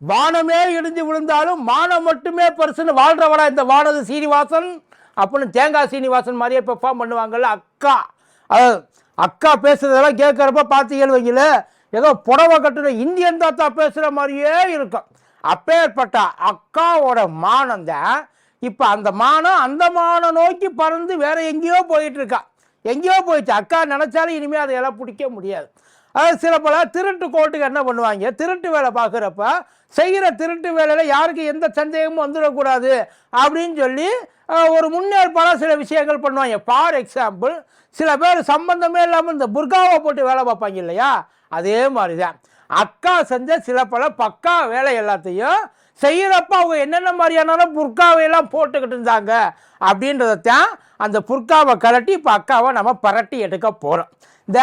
வானமே இடிஞ்சு விழுந்தாலும் மானம் மட்டுமே பெருசுன்னு வாழ்றவடா இந்த வானது சீனிவாசன் அப்படின்னு தேங்காய் சீனிவாசன் மாதிரியே பெர்ஃபார்ம் பண்ணுவாங்கல்ல அக்கா. அக்கா பேசுறதெல்லாம் கேட்குறப்ப பார்த்தீங்கன்னு வைங்கள, ஏதோ புடவை கட்டுற இந்தியன் தாத்தா பேசுகிற மாதிரியே இருக்கும். அப்பேற்பட்ட அக்காவோட மானம் தான் இப்போ அந்த மானம் நோக்கி பறந்து வேற எங்கேயோ போயிட்டு இருக்கா. எங்கேயோ போயிடுச்சு. அக்கா நினைச்சாலும் இனிமேல் அதை எல்லாம் பிடிக்க முடியாது. அதாவது சில பல திருட்டு கோர்ட்டுக்கு என்ன பண்ணுவாங்க, திருட்டு வேலை பார்க்குறப்ப செய்கிற திருட்டு வேலையில் யாருக்கு எந்த சந்தேகமும் வந்துடக்கூடாது அப்படின்னு சொல்லி ஒரு முன்னேற்பாடாக சில விஷயங்கள் பண்ணுவாங்க. ஃபார் எக்ஸாம்பிள், சில பேர் சம்பந்தமே இல்லாமல் இந்த புர்காவை போட்டு வேலை பார்ப்பாங்க இல்லையா, அதே மாதிரி தான் அக்கா செஞ்ச சில பல பக்கா வேலை எல்லாத்தையும் செய்கிறப்ப அவங்க என்னென்ன மாதிரியான புர்காவையெல்லாம் போட்டுக்கிட்டு இருந்தாங்க அப்படின்றதான் அந்த புர்காவை கலட்டி இப்போ அக்காவை நம்ம பரட்டி எடுக்க போகிறோம். இந்த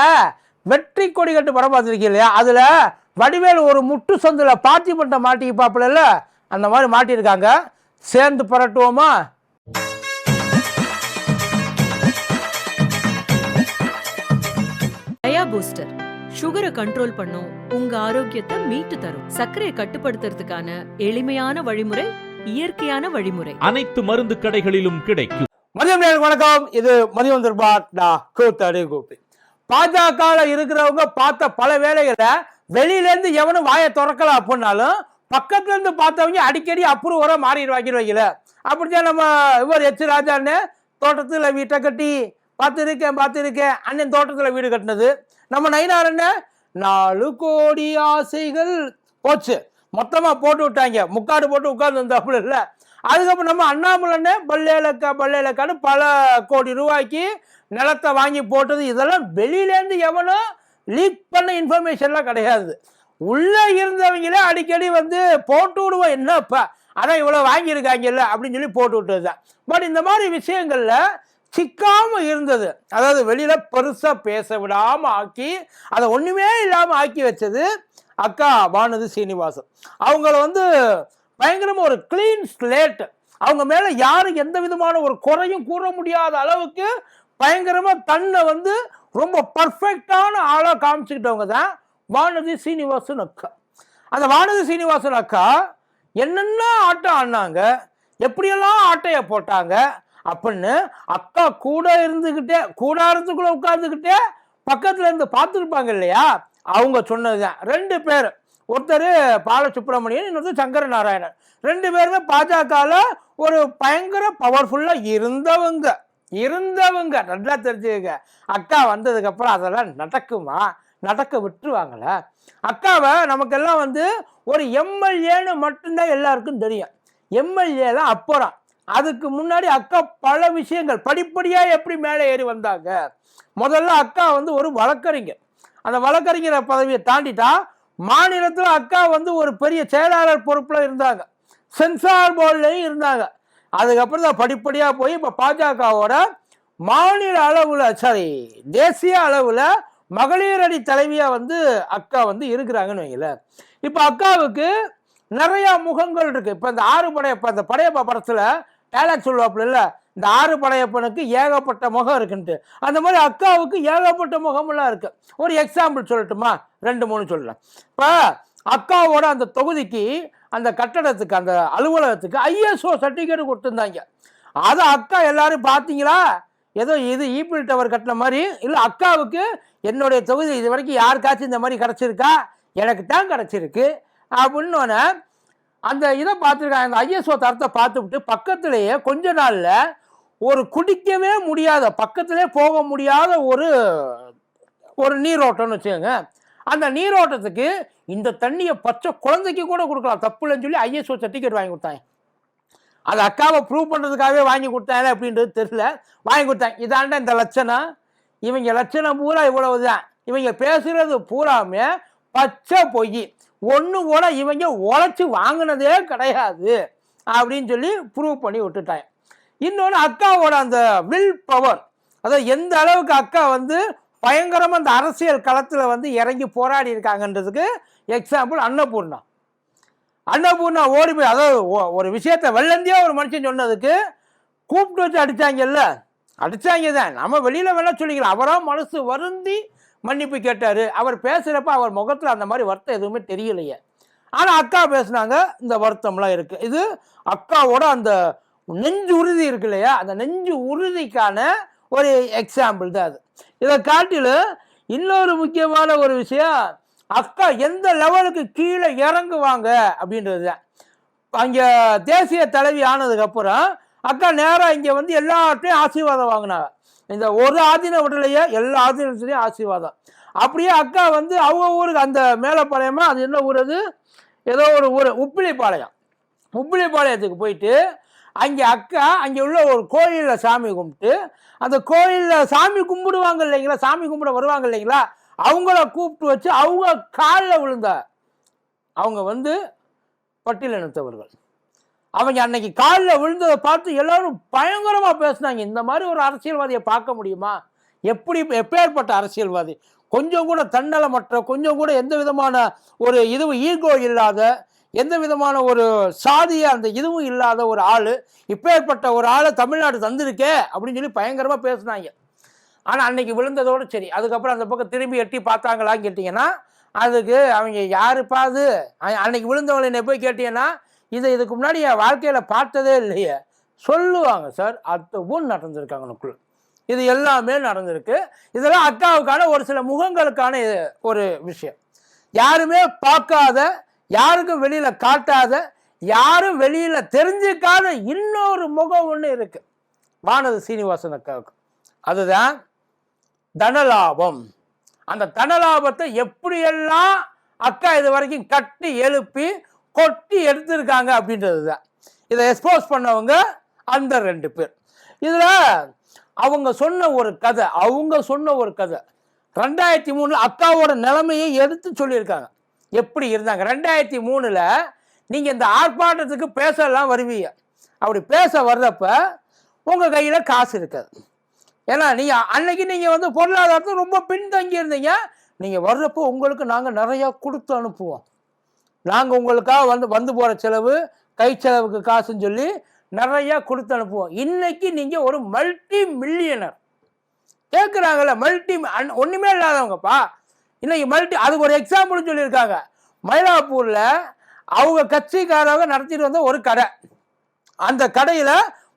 வெற்றி கொடி கட்டு படம் பார்த்துருக்கீங்க இல்லையா, அதில் வடிவேல் ஒரு முட்டு சந்தில் பார்த்திபன்ட்ட மாட்டி பார்ப்பல, அந்த மாதிரி மாட்டியிருக்காங்க. சேர்ந்து பரட்டுவோமா? பூஸ்டர் சுகரை கண்ட்ரோல் பண்ணும், உங்க ஆரோக்கியத்தை மீட்டு தரும். சர்க்கரையை கட்டுப்படுத்துறதுக்கான எளிமையான வழிமுறை, இயற்கையான வழிமுறை. அனைத்து மருந்து கடைகளிலும் கிடைக்கும். மதியம் வணக்கம். இது மதியம் கூத்தடி கூப்பி. பாஜக இருக்கிறவங்க பார்த்த பல வேலைகளை வெளியிலேருந்து எவனும் வாயை திறக்கலாம் அப்படின்னாலும் பக்கத்துல இருந்து பார்த்தவங்க அடிக்கடி அப்ரூவரா மாறிடுவாங்கிடுவாங்கல. அப்படித்தான் நம்ம இவர் எச் ராஜான்னு தோட்டத்தில் வீட்டை கட்டி பார்த்துருக்கேன். அண்ணன் தோட்டத்தில் வீடு கட்டினது. நம்ம நயினார் என்ன 4 கோடி ஆசைகள் போச்சு, மொத்தமாக போட்டு விட்டாங்க. முக்காடு போட்டு உட்கார்ந்து வந்தாப்புல இல்லை. அதுக்கப்புறம் நம்ம அண்ணாமலை பல்லேலக்கான்னு பல கோடி ரூபாய்க்கு நிலத்தை வாங்கி போட்டது. இதெல்லாம் வெளியிலேருந்து எவனும் லீக் பண்ண இன்ஃபர்மேஷன்லாம் கிடையாது. உள்ளே இருந்தவங்களே அடிக்கடி வந்து போட்டு விடுவோம், என்னப்பா அதான் இவ்வளோ வாங்கியிருக்காங்கல்ல அப்படின்னு சொல்லி போட்டு விட்டது தான். பட் இந்த மாதிரி விஷயங்களில் சிக்காம இருந்தது, அதாவது வெளியில பெருசா பேச விடாம ஆக்கி அதை ஒண்ணுமே இல்லாம ஆக்கி வச்சது அக்கா வானதி சீனிவாசன். அவங்கள வந்து பயங்கரமா ஒரு கிளீன் ஸ்லேட், அவங்க மேல யாரும் எந்த விதமான ஒரு குறையும் கூற முடியாத அளவுக்கு பயங்கரமா தன்னை வந்து ரொம்ப பர்ஃபெக்டான ஆளா காமிச்சுக்கிட்டவங்க தான் வானதி சீனிவாசன் அக்கா. அந்த வானதி சீனிவாசன் அக்கா என்னென்ன ஆட்டம் ஆடினாங்க, எப்படியெல்லாம் ஆட்டைய போட்டாங்க அப்படின்னு அக்கா கூட இருந்துக்கிட்டே கூடாரத்துக்குள்ள உட்கார்ந்துக்கிட்டே பக்கத்துல இருந்து பார்த்துருப்பாங்க இல்லையா, அவங்க சொன்னதுதான். 2 பேர், ஒருத்தர் பாலசுப்ரமணியன், இன்னொருத்தர் சங்கர நாராயணன். 2 பேருமே பாஜகவில் ஒரு பயங்கர பவர்ஃபுல்லா இருந்தவங்க. நல்லா தெரிஞ்சுக்க. அக்கா வந்ததுக்கு அப்புறம் அதெல்லாம் நடக்குமா? நடக்க விட்டுருவாங்களா? அக்காவை நமக்கெல்லாம் வந்து ஒரு எம்எல்ஏன்னு மட்டும்தான் எல்லாருக்கும் தெரியும். எம்எல்ஏலாம் அப்புறம். அதுக்கு முன்னாடி அக்கா பல விஷயங்கள் படிப்படியா எப்படி மேலே ஏறி வந்தாங்க. முதல்ல அக்கா வந்து ஒரு வழக்கறிஞர். அந்த வழக்கறிஞர் பதவியை தாண்டிட்டா மாநிலத்தில் அக்கா வந்து ஒரு பெரிய செயலாளர் பொறுப்புல இருந்தாங்க, சென்சார் போர்ட்லையும் இருந்தாங்க. அதுக்கப்புறம் தான் படிப்படியா போய் இப்ப பாஜகவோட மாநில அளவுல தேசிய அளவுல மகளிர் அணி தலைவியா வந்து அக்கா வந்து இருக்கிறாங்கன்னு வைங்கள. இப்ப அக்காவுக்கு நிறைய முகங்கள் இருக்கு. இப்ப இந்த 6 படையப்ப, அந்த படையப்பா படத்துல டேலாக் சொல்லுவாப்புல இல்ல, இந்த 6 படையப்பனுக்கு ஏகப்பட்ட முகம் இருக்குன்ட்டு, அந்த மாதிரி அக்காவுக்கு ஏகப்பட்ட முகமெல்லாம் இருக்கு. ஒரு எக்ஸாம்பிள் சொல்லட்டுமா? 2-3 சொல்லலாம். இப்ப அக்காவோட அந்த தொகுதிக்கு, அந்த கட்டடத்துக்கு, அந்த அலுவலகத்துக்கு ISO சர்டிஃபிகேட் கொடுத்துருந்தாங்க. அதை அக்கா எல்லாரும் பார்த்தீங்களா? ஏதோ இது ஈபிள் டவர் கட்டின மாதிரி இல்லை, அக்காவுக்கு என்னுடைய தொகுதி இது வரைக்கும் யாருக்காச்சும் இந்த மாதிரி கிடைச்சிருக்கா? எனக்கு தான் கிடைச்சிருக்கு அப்படின்னு அந்த இதை பார்த்துருக்காங்க. அந்த ISO தரத்தை பார்த்துவிட்டு பக்கத்திலேயே கொஞ்ச நாள்ல ஒரு குடிக்கவே முடியாத, பக்கத்திலே போக முடியாத ஒரு நீரோட்டம்னு வச்சுக்கோங்க. அந்த நீரோட்டத்துக்கு இந்த தண்ணியை பச்சை குழந்தைக்கு கூட கொடுக்கலாம், தப்பு இல்லைன்னு சொல்லி ISO சர்டிஃபிகேட் வாங்கி கொடுத்தாங்க. அது அக்காவை ப்ரூவ் பண்ணுறதுக்காகவே வாங்கி கொடுத்தாங்க அப்படின்றது தெரியல, வாங்கி கொடுத்தாங்க. இதாண்ட இந்த லட்சணம், இவங்க லட்சணம் பூரா இவ்வளவுதான். இவங்க பேசுறது பூராமே பச்சை பொய், ஒன்று கூட இவங்க உழைச்சி வாங்கினதே கிடையாது அப்படின்னு சொல்லி ப்ரூவ் பண்ணி விட்டுட்டாங்க. இன்னொன்று அக்காவோட அந்த வில் பவர், அதாவது எந்த அளவுக்கு அக்கா வந்து பயங்கரமாக அந்த அரசியல் களத்தில் வந்து இறங்கி போராடி இருக்காங்கன்றதுக்கு எக்ஸாம்பிள் அன்னபூர்ணா ஓடி போய், அதாவது ஒரு விஷயத்த வெள்ளந்தியா ஒரு மனுஷன் சொன்னதுக்கு கூப்பிட்டு வச்சு அடிச்சாங்க தான். நம்ம வெளியில வேணா சொல்லிக்கலாம், அவராக மனசு வருந்தி மன்னிப்பு கேட்டாரு. அவர் பேசுறப்ப அவர் முகத்துல அந்த மாதிரி வருத்தம் எதுவுமே தெரியலையே. ஆனா அக்கா பேசுனாங்க, இந்த வருத்தம்லாம் இருக்கு. இது அக்காவோட அந்த நெஞ்சு உறுதி இருக்கு இல்லையா, அந்த நெஞ்சு உறுதிக்கான ஒரு எக்ஸாம்பிள் தான் அது. இதை காட்டிலும் இன்னொரு முக்கியமான ஒரு விஷயம், அக்கா எந்த லெவலுக்கு கீழே இறங்குவாங்க அப்படின்றது தான். அங்க தேசிய தலைவி ஆனதுக்கு அப்புறம் அக்கா நேரா இங்க வந்து எல்லார்ட்டையும் ஆசீர்வாதம் வாங்கினாங்க. இந்த ஒரு ஆதீன விடலையே, எல்லா ஆதீனத்துலையும் ஆசீர்வாதம். அப்படியே அக்கா வந்து அவங்க ஊருக்கு, அந்த மேலப்பாளையமா, அது என்ன ஊர், அது ஏதோ ஒரு ஊர், உப்பிலிப்பாளையம். உப்பிலிப்பாளையத்துக்கு போயிட்டு அங்கே அக்கா அங்கே உள்ள ஒரு கோயிலில் சாமி கும்பிட்டு, அந்த கோயிலில் சாமி கும்பிடுவாங்க இல்லைங்களா, சாமி கும்பிட வருவாங்க இல்லைங்களா, அவங்கள கூப்பிட்டு வச்சு அவங்க காலில் விழுந்தா. அவங்க வந்து பட்டியலினத்தவர்கள். அவங்க அன்னைக்கு காலில் விழுந்ததை பார்த்து எல்லாரும் பயங்கரமாக பேசினாங்க. இந்த மாதிரி ஒரு அரசியல்வாதியை பார்க்க முடியுமா? எப்பேற்பட்ட அரசியல்வாதி, கொஞ்சம் கூட தன்னலமற்ற, கொஞ்சம் கூட எந்த விதமான ஒரு இதுவும் ஈகோ இல்லாத, எந்த விதமான ஒரு சாதிய அந்த இதுவும் இல்லாத ஒரு ஆள், இப்பேற்பட்ட ஒரு ஆளை தமிழ்நாடு தந்திருக்கே அப்படின்னு சொல்லி பயங்கரமாக பேசினாங்க. ஆனால் அன்னைக்கு விழுந்ததோடு சரி. அதுக்கப்புறம் அந்த பக்கம் திரும்பி எட்டி பார்த்தாங்களான்னு கேட்டிங்கன்னா, அதுக்கு அவங்க யாருப்பா அது, அன்னைக்கு விழுந்தவங்களை போய் கேட்டீங்கன்னா, இதுக்கு முன்னாடி என் வாழ்க்கையில் பார்த்ததே இல்லையே சொல்லுவாங்க சார். அதுவும் நடந்திருக்காங்கனுக்குள்ள. இது எல்லாமே நடந்திருக்கு. இதெல்லாம் அக்காவுக்கான ஒரு சில முகங்களுக்கான ஒரு விஷயம். யாருமே பார்க்காத, யாருக்கும் வெளியில காட்டாத, யாரும் வெளியில தெரிஞ்சுக்காத இன்னொரு முகம் ஒன்று இருக்கு வானதி சீனிவாசன் அக்காவுக்கு. அதுதான் தனலாபம். அந்த தனலாபத்தை எப்படியெல்லாம் அக்கா இது வரைக்கும் கட்டி எழுப்பி கொட்டி எடுத்திருக்காங்க அப்படின்றது தான். இதை எக்ஸ்போஸ் பண்ணவங்க அந்த 2 பேர். இதுல அவங்க சொன்ன ஒரு கதை, 2003 அக்காவோட நிலைமையை எடுத்து சொல்லியிருக்காங்க. எப்படி இருந்தாங்க 2003 நீங்க இந்த ஆர்ப்பாட்டத்துக்கு பேசலாம் வருவீங்க. அப்படி பேச வர்றப்ப உங்க கையில காசு இருக்காது. ஏன்னா நீங்க அன்னைக்கு நீங்க வந்து பொருளாதாரத்தை ரொம்ப பின்தங்கி இருந்தீங்க. நீங்க வர்றப்போ உங்களுக்கு நாங்க நிறைய கொடுத்து அனுப்புவோம். நாங்க உங்களுக்காக வந்து போற செலவு, கை செலவுக்கு காசுன்னு சொல்லி நிறைய கொடுத்து அனுப்புவோம். இன்னைக்கு நீங்க ஒரு மல்டி மில்லியனர் கேட்குறாங்கல்ல, ஒண்ணுமே இல்லாதவங்கப்பா இன்னைக்கு அதுக்கு ஒரு எக்ஸாம்பிள் சொல்லியிருக்காங்க. மயிலாப்பூர்ல அவங்க கட்சிக்காரங்க நடத்திட்டு வந்த ஒரு கடை. அந்த கடையில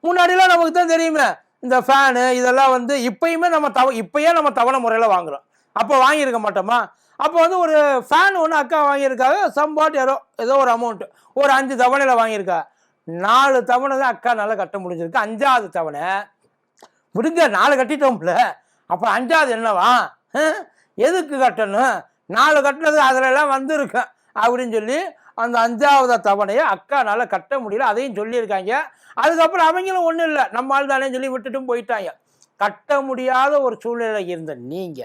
முன்னாடிலாம் நமக்கு தான் தெரியுமே, இந்த ஃபேனு இதெல்லாம் வந்து இப்பயே நம்ம தவணை முறையில் வாங்குறோம். அப்போ வாங்கியிருக்க மாட்டோமா? அப்போ வந்து ஒரு ஃபேன் ஒன்று அக்கா வாங்கியிருக்காங்க. சம்பாட் ஏதோ ஒரு அமௌண்ட், ஒரு 5 தவணையில் வாங்கியிருக்கா. 4 தவணை தான் அக்கா நல்லா கட்ட முடிஞ்சிருக்கு. 5வது தவணை விடுங்க, 4 கட்டிட்டோம்ல, அப்புறம் 5வது என்னவா, எதுக்கு கட்டணும், 4 கட்டினது அதிலெல்லாம் வந்துருக்கேன் அப்படின்னு சொல்லி அந்த 5வது தவணையை அக்கானால கட்ட முடியல. அதையும் சொல்லியிருக்காங்க. அதுக்கப்புறம் அவங்களும் ஒன்றும் இல்லை, நம்மால் தானே சொல்லி விட்டுட்டும் போயிட்டாங்க. கட்ட முடியாத ஒரு சூழ்நிலை இருந்த நீங்க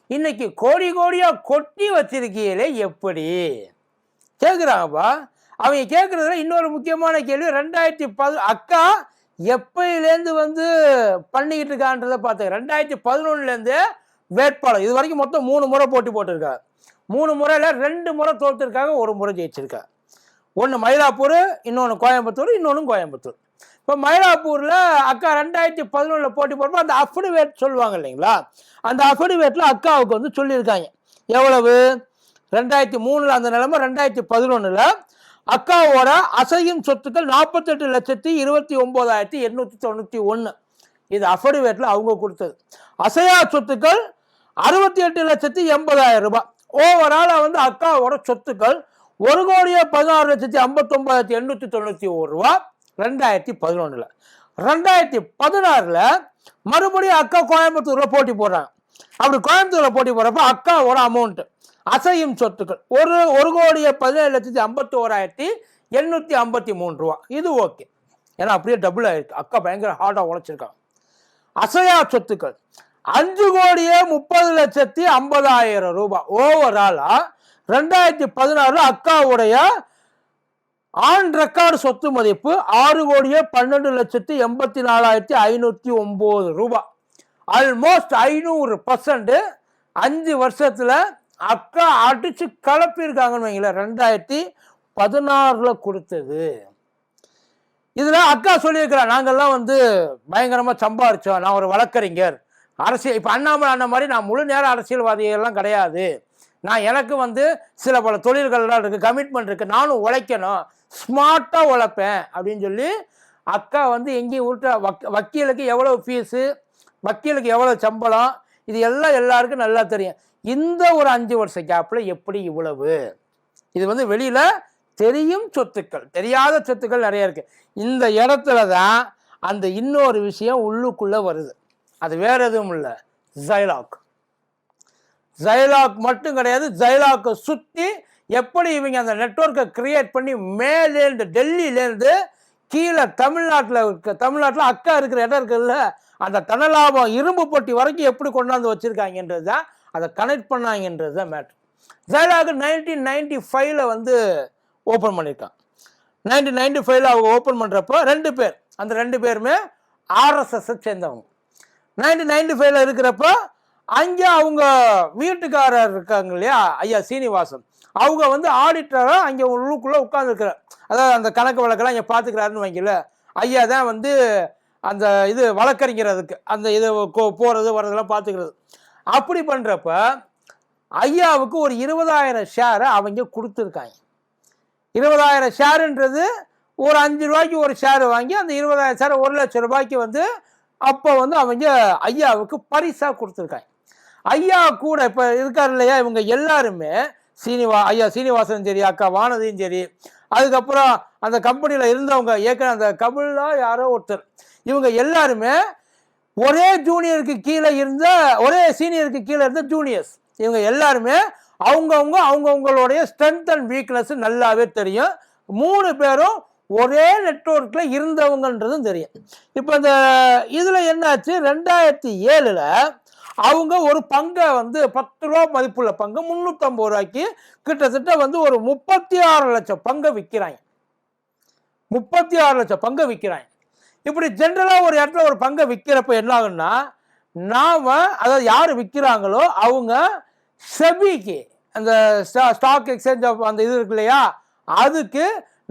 இன்னைக்கு கோடி கோடியா கொட்டி வச்சிருக்கீங்களே எப்படி கேட்குறாங்கப்பா. அவங்க கேட்குறதுல இன்னொரு முக்கியமான கேள்வி, 2010 அக்கா எப்பயிலேருந்து வந்து பண்ணிக்கிட்டு இருக்கான்றதை பார்த்தேன். 2011 வேட்பாளர் இது வரைக்கும் மொத்தம் 3 முறை போட்டிருக்காங்க. 3 முறையில் 2 முறை தோற்றுருக்காங்க, 1 முறை ஜெயிச்சிருக்காங்க. ஒன்று மயிலாப்பூர், இன்னொன்று கோயம்புத்தூர், இன்னொன்று கோயம்புத்தூர். இப்போ மயிலாப்பூரில் அக்கா 2011 போட்டி போடுறப்போ அந்த அஃபிடவேட் சொல்லுவாங்க இல்லைங்களா, அந்த அஃபிடவேட்டில் அக்காவுக்கு வந்து சொல்லியிருக்காங்க எவ்வளவு, 2003 அந்த நிலைமை 2011 அக்காவோட அசையும் சொத்துக்கள் 48,29,891. இது அஃபிடவேட்டில் அவங்க கொடுத்தது. அசையா சொத்துக்கள் 68,80,000 ரூபாய். ஓவராலாக வந்து அக்காவோட சொத்துக்கள் 1,16,59,891 ரூபா 2011. 2016 மறுபடியும் அக்கா கோயம்புத்தூர்ல போட்டி போடுறாங்க. அப்படி கோயம்புத்தூர்ல போட்டி போடுறப்ப அக்காவோட அமௌண்ட் அசையும் சொத்துக்கள் 1,17,51,853 ரூபா. இது ஓகே, ஏன்னா அப்படியே டபுள் ஆயிருக்கு. அக்கா பயங்கர ஹார்டா உழைச்சிருக்காங்க. அசையா சொத்துக்கள் 5,30,50,000 ரூபாய். ஓவராலா 2016 அக்காவுடைய ஆன் ரெக்கார்டு சொத்து மதிப்பு 6,12,84,509 ரூபாய். ஆல்மோஸ்ட் 500%. 5 வருஷத்துல அக்கா அடிச்சு கலப்பியிருக்காங்கன்னு வைங்களேன். 2016 கொடுத்தது. இதுல அக்கா சொல்லியிருக்கிறேன், நாங்கள்லாம் வந்து பயங்கரமா சம்பாரிச்சோம், நான் ஒரு வழக்கறிஞர், அரசியல் இப்ப அண்ணாமலை அண்ணன் மாதிரி நான் முழு நேர அரசியல்வாதிகள்லாம் கிடையாது, நான் எனக்கு வந்து சில பல தொழில்கள்லாம் இருக்குது, கமிட்மெண்ட் இருக்குது, நானும் உழைக்கணும், ஸ்மார்ட்டாக உழைப்பேன் அப்படின்னு சொல்லி அக்கா வந்து எங்கேயும் உருட்ட வக்கீலுக்கு எவ்வளோ ஃபீஸு, வக்கீலுக்கு எவ்வளோ சம்பளம், இது எல்லாம் எல்லாருக்கும் நல்லா தெரியும். இந்த ஒரு 5 வருஷ கேப்பில் எப்படி இவ்வளவு, இது வந்து வெளியில் தெரியும் சொத்துக்கள், தெரியாத சொத்துக்கள் நிறைய இருக்குது. இந்த இடத்துல தான் அந்த இன்னொரு விஷயம் உள்ளுக்குள்ளே வருது. அது வேற எதுவும் இல்லை, ஜைலாக். ஜைலாக் மட்டும் கிடையாது, ஜைலாக்கை சுற்றி எப்படி இவங்க அந்த நெட்வொர்க்கை கிரியேட் பண்ணி மேலேருந்து டெல்லியிலேருந்து கீழே தமிழ்நாட்டில் அக்கா இருக்கிற இடம் இருக்குல்ல, அந்த தனலாபம் இரும்பு பொட்டி வரைக்கும் எப்படி கொண்டாந்து வச்சுருக்காங்கன்றது தான், அதை கனெக்ட் பண்ணாங்கன்றது தான் மேட்ரு. ஜைலாக் 1995 வந்து ஓப்பன் பண்ணியிருக்கான். 1995 அவங்க ஓப்பன் பண்ணுறப்போ 2 பேர், அந்த 2 பேருமே ஆர்எஸ்எஸ்ஸை சேர்ந்தவங்க. 1995 இருக்கிறப்போ அங்கே அவங்க வீட்டுக்காரர் இருக்காங்க இல்லையா, ஐயா சீனிவாசன், அவங்க வந்து ஆடிட்டராக அங்கே உள்ளுக்குள்ளே உட்காந்துருக்கிறார். அதாவது அந்த கணக்கு வழக்கெல்லாம் இங்கே பார்த்துக்கிறாருன்னு வைக்கல, ஐயா தான் வந்து அந்த இது வழக்கறிஞரதுக்கு அந்த இது போகிறது வர்றதெல்லாம் பார்த்துக்கிறது. அப்படி பண்ணுறப்ப ஐயாவுக்கு ஒரு 20,000 ஷேரை அவங்க கொடுத்துருக்காங்க. 20,000 ஷேருன்றது ஒரு 5 ரூபாய்க்கு ஒரு ஷேர் வாங்கி அந்த 20,000 ஷேர் 1 லட்சம் ரூபாய்க்கு வந்து அப்போ வந்து அவங்க ஐயாவுக்கு பரிசாக கொடுத்துருக்காங்க. ஐயா கூட இப்போ இருக்கார் இல்லையா, இவங்க எல்லாருமே ஐயா சீனிவாசன் சரி, அக்கா வானதியும் சரி, அதுக்கப்புறம் அந்த கம்பெனியில் இருந்தவங்க ஏற்கனவே அந்த கபிலா யாரோ ஒருத்தர், இவங்க எல்லாருமே ஒரே ஜூனியருக்கு கீழே இருந்த, ஒரே சீனியருக்கு கீழே இருந்த ஜூனியர்ஸ். இவங்க எல்லாருமே அவங்கவுங்களுடைய ஸ்ட்ரென்த் அண்ட் வீக்னஸ் நல்லாவே தெரியும். 3 பேரும் ஒரே நெட்வொர்க்கில் இருந்தவங்கன்றதும் தெரியும். இப்போ இந்த இதில் என்னாச்சு, 2007 அவங்க ஒரு பங்கை வந்து 10 ரூபா மதிப்புள்ள பங்கு 350 ரூபாய்க்கு கிட்டத்தட்ட வந்து ஒரு 36 லட்சம் பங்கை விற்கிறாங்க. 36 லட்சம் பங்கை விற்கிறாங்க. இப்படி ஜென்ரலாக ஒரு இடத்துல ஒரு பங்கை விற்கிறப்ப என்ன ஆகுன்னா, நாம் அதாவது யார் விற்கிறாங்களோ அவங்க செபிக்கு, அந்த ஸ்டாக் எக்ஸ்சேஞ்ச் அந்த இது இருக்கு இல்லையா, அதுக்கு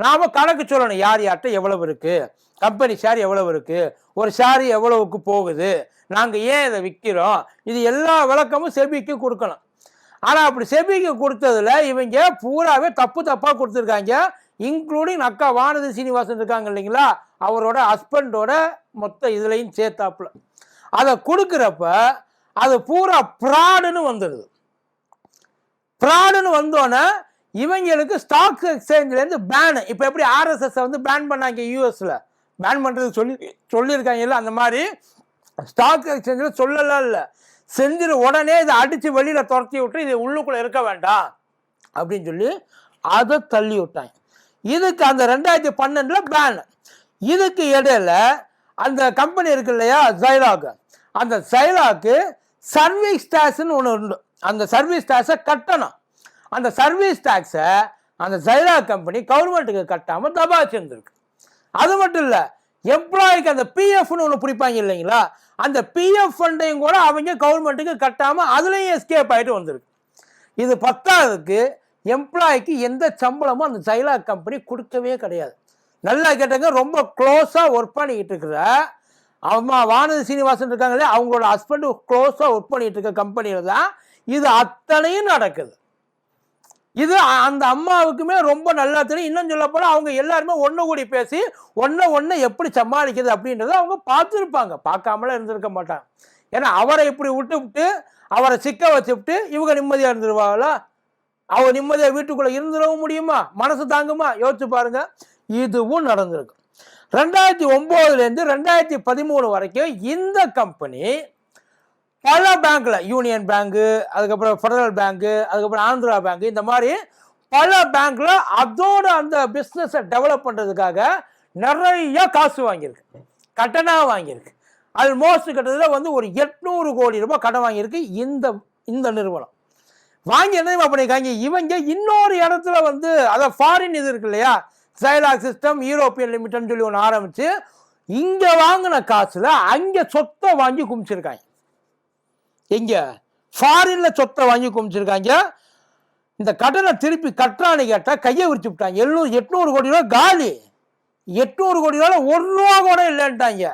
நாம் கணக்கு சொல்லணும், யார் யார்கிட்ட எவ்வளவு இருக்குது, கம்பெனி ஷேர் எவ்வளவு இருக்குது, ஒரு ஷேர் எவ்வளவுக்கு போகுது, நாங்கள் ஏன் இதை விற்கிறோம், இது எல்லா விளக்கமும் செபிக்கு கொடுக்கணும். ஆனால் அப்படி செபிக்கு கொடுத்ததில் இவங்க பூராவே தப்பாக கொடுத்துருக்காங்க. இன்க்ளூடிங் அக்கா வானதி சீனிவாசன் இருக்காங்க இல்லைங்களா, அவரோட ஹஸ்பண்டோட மொத்த இதுலையும் சேர்த்தாப்புல அதை கொடுக்குறப்ப அது பூரா ப்ராடுன்னு வந்துடுது. ப்ராடுன்னு வந்தோன்னே இவங்களுக்கு ஸ்டாக் எக்ஸ்சேஞ்சிலேருந்து பேனு. இப்போ எப்படி ஆர்எஸ்எஸ் வந்து பேன் பண்ணாங்க யூஎஸில், பேன் பண்ணுறது சொல்லியிருக்காங்கல்ல, அந்த மாதிரி ஸ்டாக் எக்ஸ்சேஞ்சில் சொல்லலாம் இல்லை, செஞ்சிரு உடனே இதை அடித்து வெளியில் துரத்தி விட்டு இது உள்ளுக்குள்ளே இருக்க வேண்டாம் அப்படின்னு சொல்லி அதை தள்ளி விட்டாங்க. இதுக்கு அந்த 2012 பேன். இதுக்கு இடையில அந்த கம்பெனி இருக்கு இல்லையா ஜைலாக், அந்த ஜைலாக்கு சர்வீஸ் டேக்ஸ்ன்னு ஒன்று உண்டு. அந்த சர்வீஸ் டேக்ஸை கட்டணும். அந்த சர்வீஸ் டேக்ஸை அந்த ஜைலாக் கம்பெனி கவர்மெண்ட்டுக்கு கட்டாமல் தபாச்சிருந்துருக்கு. அது மட்டும் இல்லை, எம்ப்ளாய்க்கு அந்த பிஎஃப்னு ஒன்று பிடிப்பாங்க இல்லைங்களா, அந்த பிஎஃப் ஃபண்டையும் கூட அவங்க கவர்மெண்ட்டுக்கு கட்டாமல் அதுலேயும் எஸ்கேப் ஆகிட்டு வந்திருக்கு. இது பத்தாவதுக்கு எம்ப்ளாய்க்கு எந்த சம்பளமும் அந்த ஜைலாக் கம்பெனி கொடுக்கவே கிடையாது. நல்லா கேட்டங்க, ரொம்ப க்ளோஸாக ஒர்க் பண்ணிக்கிட்டு இருக்கிற அம்மா வானதி சீனிவாசன் இருக்காங்களே, அவங்களோட ஹஸ்பண்டு க்ளோஸாக ஒர்க் பண்ணிகிட்டு இருக்க கம்பெனியில் தான் இது அத்தனையும் நடக்குது. இது அந்த அம்மாவுக்குமே ரொம்ப நல்லா தெரியும். இன்னும் சொல்ல போனால் அவங்க எல்லாருமே ஒன்று கூடி பேசி ஒன்று எப்படி சமாளிக்கிறது அப்படின்றத அவங்க பார்த்துருப்பாங்க, பார்க்காமலாம் இருந்திருக்க மாட்டாங்க. ஏன்னா அவரை இப்படி விட்டு அவரை சிக்க வச்சுவிட்டு இவங்க நிம்மதியாக இருந்துருவாங்களா? அவங்க நிம்மதியாக வீட்டுக்குள்ளே இருந்துடவும் முடியுமா? மனசு தாங்குமா? யோசிச்சு பாருங்க. இதுவும் நடந்திருக்கு. 2009 2013 வரைக்கும் இந்த கம்பெனி பல பேங்க்ல, யூனியன் பேங்கு, அதுக்கப்புறம் ஃபெடரல் பேங்கு, அதுக்கப்புறம் ஆந்திரா பேங்கு, இந்த மாதிரி பல பேங்க்ல அதோட அந்த பிஸ்னஸை டெவலப் பண்ணுறதுக்காக நிறைய காசு வாங்கியிருக்கு, கடனாக வாங்கியிருக்கு. ஆல்மோஸ்ட் கிட்டத்தட்ட வந்து ஒரு 800 கோடி ரூபாய் கடன் வாங்கியிருக்கு இந்த நிறுவனம். வாங்கி என்ன பண்ணியிருக்காங்க, இவங்க இன்னொரு இடத்துல வந்து அதை ஃபாரின் இது இருக்கு இல்லையா, ஜைலாக் சிஸ்டம் யூரோப்பியன் லிமிட்னு சொல்லி ஒன்று ஆரம்பிச்சு இங்கே வாங்கின காசுல அங்கே சொத்தை வாங்கி குமிச்சிருக்காங்க. எங்க ஃபாரின்ல சொத்தை வாங்கி குமிச்சிருக்காங்க. இந்த கடனை திருப்பி கட்டுறான்னு கேட்டால் கையை விரிச்சு விட்டாங்க. 800 கோடி ரூபா காலி. 800 கோடி ரூபா 1 ரூபா கூட இல்லைன்ட்டாங்க.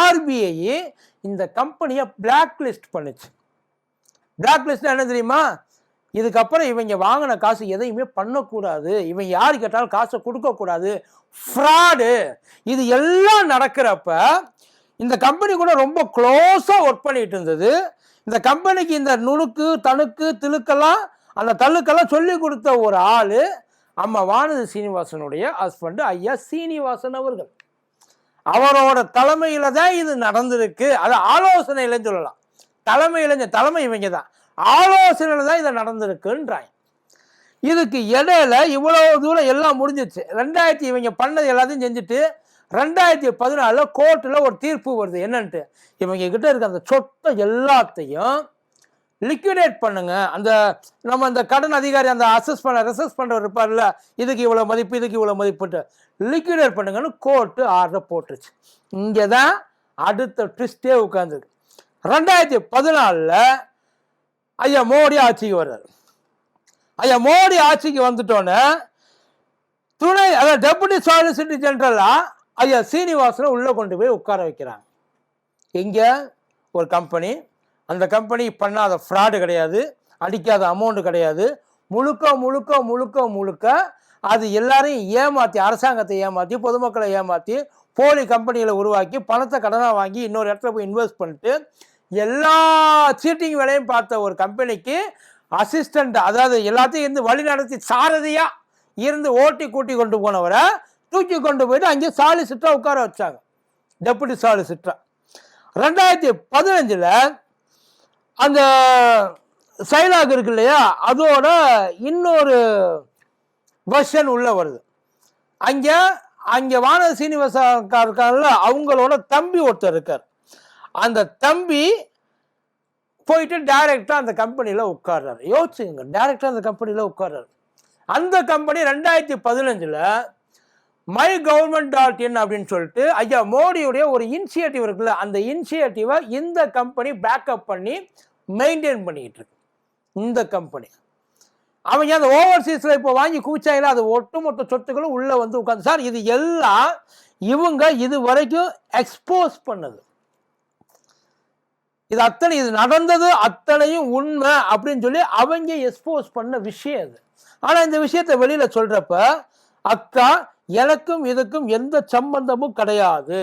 ஆர்பிஐ இந்த கம்பெனியை பிளாக் லிஸ்ட் பண்ணுச்சு. பிளாக் லிஸ்ட் என்ன தெரியுமா, இதுக்கப்புறம் இவங்க வாங்கின காசு எதையுமே பண்ணக்கூடாது, இவங்க யார் கேட்டாலும் காசை கொடுக்கக்கூடாது, ஃப்ராடு, இது எல்லாம் நடக்கிறப்ப இந்த கம்பெனி கூட ரொம்ப க்ளோஸாக ஒர்க் பண்ணிட்டு இருந்தது. இந்த கம்பெனிக்கு இந்த நுணுக்கு தணுக்கு திழுக்கெல்லாம் அந்த தள்ளுக்கெல்லாம் சொல்லி கொடுத்த ஒரு ஆள் அம்மா வானதி சீனிவாசனுடைய ஹஸ்பண்ட் ஐயா சீனிவாசன் அவர்கள். அவரோட தலைமையில தான் இது நடந்திருக்கு. அது ஆலோசனையிலன்னு சொல்லலாம், தலைமை இவங்க தான், ஆலோசனையில தான் இதை நடந்திருக்குன்றாங்க. இதுக்கு இடையில இவ்வளவு தூரம் எல்லாம் முடிஞ்சிச்சு. 2000 இவங்க பண்ணது எல்லாத்தையும் செஞ்சுட்டு 2014 கோர்ட்டில் ஒரு தீர்ப்பு வருது. என்னன்ட்டு, இவங்க கிட்ட இருக்க அந்த சொத்தை எல்லாத்தையும் லிக்விடேட் பண்ணுங்க. அந்த நம்ம அந்த கடன் அதிகாரி அந்த ரெசஸ் பண்ணுறவர் இருப்பார்ல, இதுக்கு இவ்வளோ மதிப்பு இதுக்கு இவ்வளோ மதிப்புட்டு லிக்விடேட் பண்ணுங்கன்னு கோர்ட்டு ஆர்டர் போட்டுருச்சு. இங்கே தான் அடுத்த ட்விஸ்டே உட்காந்துருக்கு. 2014 ஐயா மோடி ஆட்சிக்கு வர்றாரு. ஐயா மோடி ஆட்சிக்கு வந்துட்டோன்னே துணை அதாவது டெபுட்டி சாலிசிட்டர் ஜெனரலா ஐயா சீனிவாசனை உள்ளே கொண்டு போய் உட்கார வைக்கிறாங்க. இங்கே ஒரு கம்பெனி, அந்த கம்பெனி பண்ணாத ஃப்ராடு கிடையாது, அடிக்காத அமௌண்ட்டு கிடையாது, முழுக்க முழுக்க முழுக்க முழுக்க அது எல்லாரையும் ஏமாற்றி, அரசாங்கத்தை ஏமாற்றி, பொதுமக்களை ஏமாற்றி, போலி கம்பெனிகளை உருவாக்கி பணத்தை கடனாக வாங்கி இன்னொரு இடத்துல போய் இன்வெஸ்ட் பண்ணிட்டு எல்லா சீட்டிங் வேலையும் பார்த்த ஒரு கம்பெனிக்கு அசிஸ்டண்ட், அதாவது எல்லாத்தையும் இருந்து வழி நடத்தி சாரதியாக இருந்து ஓட்டி கூட்டி கொண்டு போனவரை தூக்கி கொண்டு போயிட்டு அங்கே சாலிசிட்டராக உட்கார வச்சாங்க, டெபுட்டி சாலிசிட்டரா. 2015 அந்த சைலாக் இருக்கு இல்லையா, அதோட இன்னொரு வெர்ஷன் உள்ள வருது. அங்கே வானதி சீனிவாசன் இருக்காங்கல்ல, அவங்களோட தம்பி ஒருத்தர் இருக்கார். அந்த தம்பி போயிட்டு டைரக்டா அந்த கம்பெனியில் உட்கார்றாரு. யோசிச்சுங்க, டைரக்டா அந்த கம்பெனியில் உட்கார்றாரு. அந்த கம்பெனி 2015 mygovernment.in அப்படின்னு சொல்லிட்டு ஐயா மோடியுடைய ஒரு இனிஷியேட்டிவ் இருக்குல்ல, அந்த இனிஷியேட்டிவை இந்த கம்பெனி பேக்கப் பண்ணி மெயின்டைன் பண்ணிக்கிட்டு இருக்கு. இந்த கம்பெனி அவங்க அந்த ஓவர்சீஸில் இப்போ வாங்கி கூச்சாயில அது ஒட்டுமொத்த சொத்துக்களும் உள்ளே வந்து உட்காந்து. சார் இது எல்லாம் இவங்க இது வரைக்கும் எக்ஸ்போஸ் பண்ணது, இது அத்தனை இது நடந்தது அத்தனையும் உண்மை அப்படின்னு சொல்லி அவங்க எக்ஸ்போஸ் பண்ண விஷயம் அது. ஆனால் இந்த விஷயத்தை வெளியில் சொல்கிறப்ப அக்கா எனக்கும் இதுக்கும் எந்த சம்பந்தமும் கிடையாது,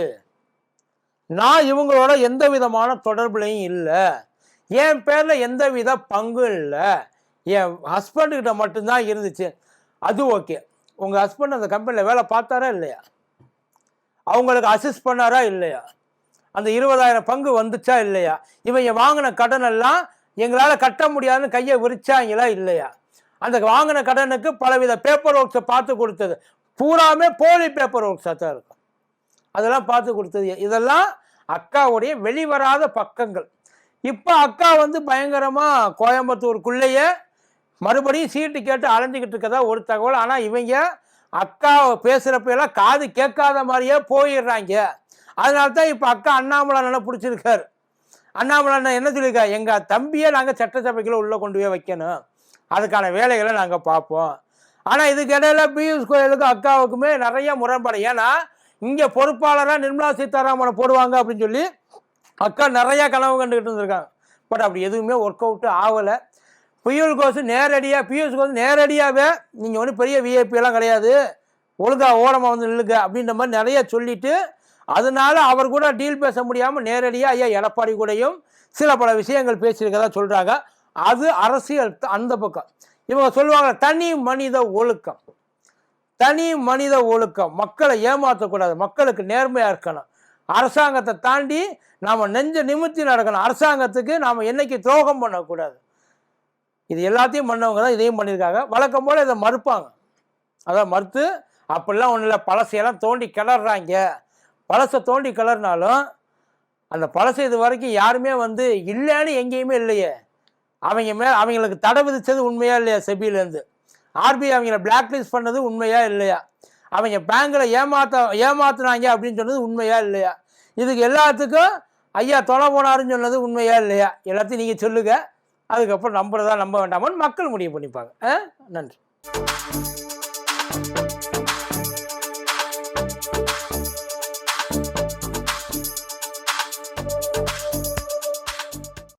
நான் இவங்களோட எந்த விதமான தொடர்புலையும் இல்லை, என் பேரில் எந்த வித பங்கும் இல்லை, என் ஹஸ்பண்டுக்கிட்ட மட்டும்தான் இருந்துச்சு. அது ஓகே, உங்கள் ஹஸ்பண்ட் அந்த கம்பெனியில் வேலை பார்த்தாரா இல்லையா, அவங்களுக்கு அசிஸ்ட் பண்ணாரா இல்லையா, அந்த 20,000 பங்கு வந்துச்சா இல்லையா, இவங்க வாங்கின கடன் எல்லாம் எங்களால் கட்ட முடியாதுன்னு கையை விரிச்சாங்களா இல்லையா, அந்த வாங்கின கடனுக்கு பலவித பேப்பர் ஒர்க்ஸை பார்த்து கொடுத்தது பூராமே போலி பேப்பர் ஒர்க்ஸாக தான் இருக்கும், அதெல்லாம் பார்த்து கொடுத்தது. இதெல்லாம் அக்காவுடைய வெளிவராத பக்கங்கள். இப்போ அக்கா வந்து பயங்கரமாக கோயம்புத்தூருக்குள்ளேயே மறுபடியும் சீட்டு கேட்டு அலைஞ்சிக்கிட்டு இருக்கதா ஒரு தகவல். ஆனால் இவங்க அக்கா பேசுகிறப்ப எல்லாம் காது கேட்காத மாதிரியே போயிடுறாங்க. அதனால தான் இப்போ அக்கா அண்ணாமலை அண்ணனை பிடிச்சிருக்காரு. அண்ணாமலை அண்ணன் என்ன சொல்லியிருக்கா, எங்கள் தம்பியை நாங்கள் சட்டசபைக்குள்ள உள்ளே கொண்டு போய் வைக்கணும், அதுக்கான வேலைகளை நாங்கள் பார்ப்போம். ஆனால் இதுக்கு இடையில பியூஷ் கோயலுக்கும் அக்காவுக்குமே நிறைய முரண்பாடு. ஏன்னா இங்கே பொறுப்பாளராக நிர்மலா சீதாராமனை போடுவாங்க அப்படின்னு சொல்லி அக்கா நிறையா கனவு கண்டுக்கிட்டு இருந்திருக்காங்க. பட் அப்படி எதுவுமே ஒர்க் அவுட்டு ஆகலை. பியூஷ் கோஷ் நேரடியாகவே நீங்கள் ஒன்றும் பெரிய விஐபியெல்லாம் கிடையாது, ஒழுங்காக ஓரமாக வந்து நில்லுங்க அப்படின்ற மாதிரி நிறைய சொல்லிட்டு, அதனால அவர் கூட டீல் பேச முடியாமல் நேரடியாக ஐயா எடப்பாடி கூடயும் சில பல விஷயங்கள் பேசியிருக்கதா சொல்கிறாங்க. அது அரசியல் அந்த பக்கம். இவங்க சொல்லுவாங்க தனி மனித ஒழுக்கம், மக்களை ஏமாற்றக்கூடாது, மக்களுக்கு நேர்மையாக இருக்கணும், அரசாங்கத்தை தாண்டி நாம் நெஞ்ச நிமித்தி நடக்கணும், அரசாங்கத்துக்கு நாம் என்னைக்கு துரோகம் பண்ணக்கூடாது. இது எல்லாத்தையும் பண்ணவங்க தான் இதையும் பண்ணியிருக்காங்க. வழக்கம் போல் இதை மறுப்பாங்க. அதான் மறுத்து அப்படிலாம் ஒன்றும் இல்லை, பழசையெல்லாம் தோண்டி கிளறாங்க. பழசை தோண்டி கிளறினாலும் அந்த பழசை இது வரைக்கும் யாருமே வந்து இல்லைன்னு எங்கேயுமே இல்லையே. அவங்களுக்கு தடை விதித்தது உண்மையா இல்லையா, செபியிலேருந்து ஆர்பிஐ அவங்கள பிளாக் லிஸ்ட் பண்ணது உண்மையா இல்லையா, அவங்க பேங்கில் ஏமாத்துனாங்க அப்படின்னு சொன்னது உண்மையா இல்லையா, இதுக்கு எல்லாத்துக்கும் ஐயா தொலை போனாருன்னு சொன்னது உண்மையா இல்லையா, எல்லாத்தையும் நீங்கள் சொல்லுங்கள். அதுக்கப்புறம் நம்ப வேண்டாமான்னு மக்கள் முடிவு பண்ணிப்பாங்க. நன்றி.